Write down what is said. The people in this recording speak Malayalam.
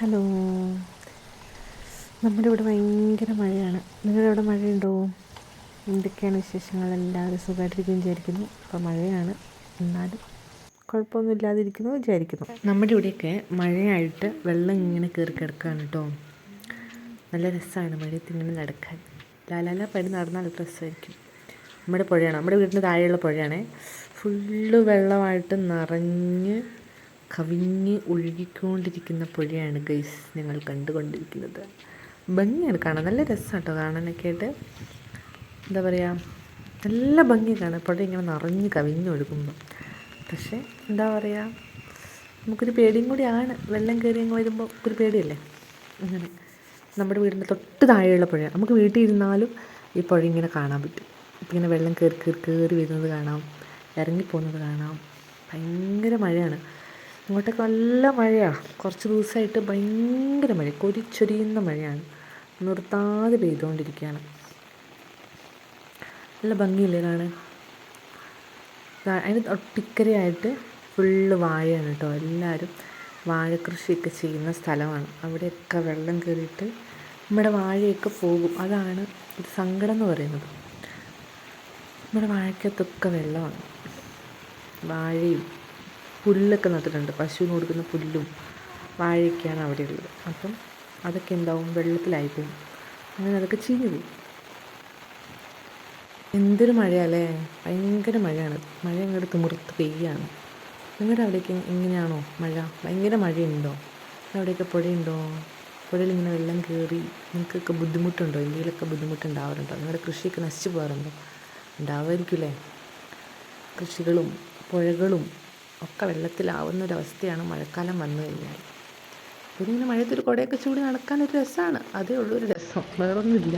ഹലോ. നമ്മുടെ ഇവിടെ ഭയങ്കര മഴയാണ്. നിങ്ങളുടെ അവിടെ മഴയുണ്ടോ? എന്തൊക്കെയാണ് വിശേഷങ്ങൾ? എല്ലാവരും സുഖമായിട്ടിരിക്കുന്നു വിചാരിക്കുന്നു. ഇപ്പോൾ മഴയാണ്, എന്നാലും കുഴപ്പമൊന്നും ഇല്ലാതിരിക്കുന്നു വിചാരിക്കുന്നു. നമ്മുടെ ഇവിടെയൊക്കെ മഴയായിട്ട് വെള്ളം ഇങ്ങനെ കയറി കിടക്കുകയാണ് കേട്ടോ. നല്ല രസമാണ് മഴയത്ത് ഇങ്ങനെ നടക്കാൻ. ലാലാല പടി നടന്നാൽ രസമായിരിക്കും. നമ്മുടെ പുഴയാണ്, നമ്മുടെ വീടിന് താഴെയുള്ള പുഴയാണേ. ഫുള്ള് വെള്ളമായിട്ട് നിറഞ്ഞ് കവിഞ്ഞ് ഒഴുകിക്കൊണ്ടിരിക്കുന്ന പുഴയാണ് ഗൈസ് ഞങ്ങൾ കണ്ടുകൊണ്ടിരിക്കുന്നത്. ഭംഗിയാണ് കാണാൻ, നല്ല രസമാണ് കേട്ടോ കാണാനൊക്കെ ആയിട്ട്. എന്താ പറയുക, നല്ല ഭംഗി കാണാൻ പുഴ ഇങ്ങനെ നിറഞ്ഞ് കവിഞ്ഞൊഴുകുമ്പോൾ. പക്ഷേ എന്താ പറയുക, നമുക്കൊരു പേടിയും കൂടിയാണ്. വെള്ളം കയറി അങ്ങ് വരുമ്പോൾ ഒരു പേടിയല്ലേ. അങ്ങനെ നമ്മുടെ വീടിൻ്റെ തൊട്ട് താഴെയുള്ള പുഴ. നമുക്ക് വീട്ടിൽ ഇരുന്നാലും ഈ പുഴ ഇങ്ങനെ കാണാൻ പറ്റും. ഇപ്പം ഇങ്ങനെ വെള്ളം കയറി കയറി കയറി വരുന്നത് കാണാം, ഇറങ്ങിപ്പോകുന്നത് കാണാം. ഭയങ്കര മഴയാണ് ഇങ്ങോട്ടൊക്കെ, നല്ല മഴയാണ്. കുറച്ച് ദിവസമായിട്ട് ഭയങ്കര മഴ, കൊരിച്ചൊരിയുന്ന മഴയാണ്, നിർത്താതെ പെയ്തുകൊണ്ടിരിക്കുകയാണ്. നല്ല ഭംഗിയില്ലേ കാണാൻ. അതിന് ഒട്ടിക്കരയായിട്ട് ഫുള്ള് വാഴയാണ് കേട്ടോ. എല്ലാവരും വാഴക്കൃഷിയൊക്കെ ചെയ്യുന്ന സ്ഥലമാണ്. അവിടെയൊക്കെ വെള്ളം കയറിയിട്ട് നമ്മുടെ വാഴയൊക്കെ പോകും. അതാണ് ഒരു സങ്കടം എന്ന് പറയുന്നത്. നമ്മുടെ വാഴക്കകത്തൊക്കെ വെള്ളമാണ്. വാഴയും പുല്ലൊക്കെ നട്ടിട്ടുണ്ട്, പശുവിന് കൊടുക്കുന്ന പുല്ലും വാഴയൊക്കെയാണ് അവിടെ ഉള്ളത്. അപ്പം അതൊക്കെ എന്താവും, വെള്ളത്തിലായിപ്പോവും. അങ്ങനെ അതൊക്കെ ചീഞ്ഞു പോകും. എന്തൊരു മഴയല്ലേ, ഭയങ്കര മഴയാണ്. മഴ അങ്ങോട്ട് തിമിർത്ത് പെയ്യാണ്. നിങ്ങളുടെ അവിടേക്ക് എങ്ങനെയാണോ മഴ? ഭയങ്കര മഴയുണ്ടോ? അവിടെയൊക്കെ പുഴയുണ്ടോ? പുഴയിൽ ഇങ്ങനെ വെള്ളം കയറി നിങ്ങൾക്കൊക്കെ ബുദ്ധിമുട്ടുണ്ടോ? എന്തെങ്കിലുമൊക്കെ ബുദ്ധിമുട്ടുണ്ടാവാറുണ്ടോ? നിങ്ങളുടെ കൃഷിയൊക്കെ നശിച്ചു പോകാറുണ്ടോ? ഉണ്ടാവുമായിരിക്കില്ലേ. കൃഷികളും പുഴകളും ഒക്കെ വെള്ളത്തിലാവുന്നൊരവസ്ഥയാണ് മഴക്കാലം വന്നു കഴിഞ്ഞാൽ. പിന്നെ ഇങ്ങനെ മഴയത്തൊരു കുടയൊക്കെ ചൂടി നടക്കാനൊരു രസമാണ്. അതേ ഉള്ളൊരു രസം, വേറൊന്നുമില്ല.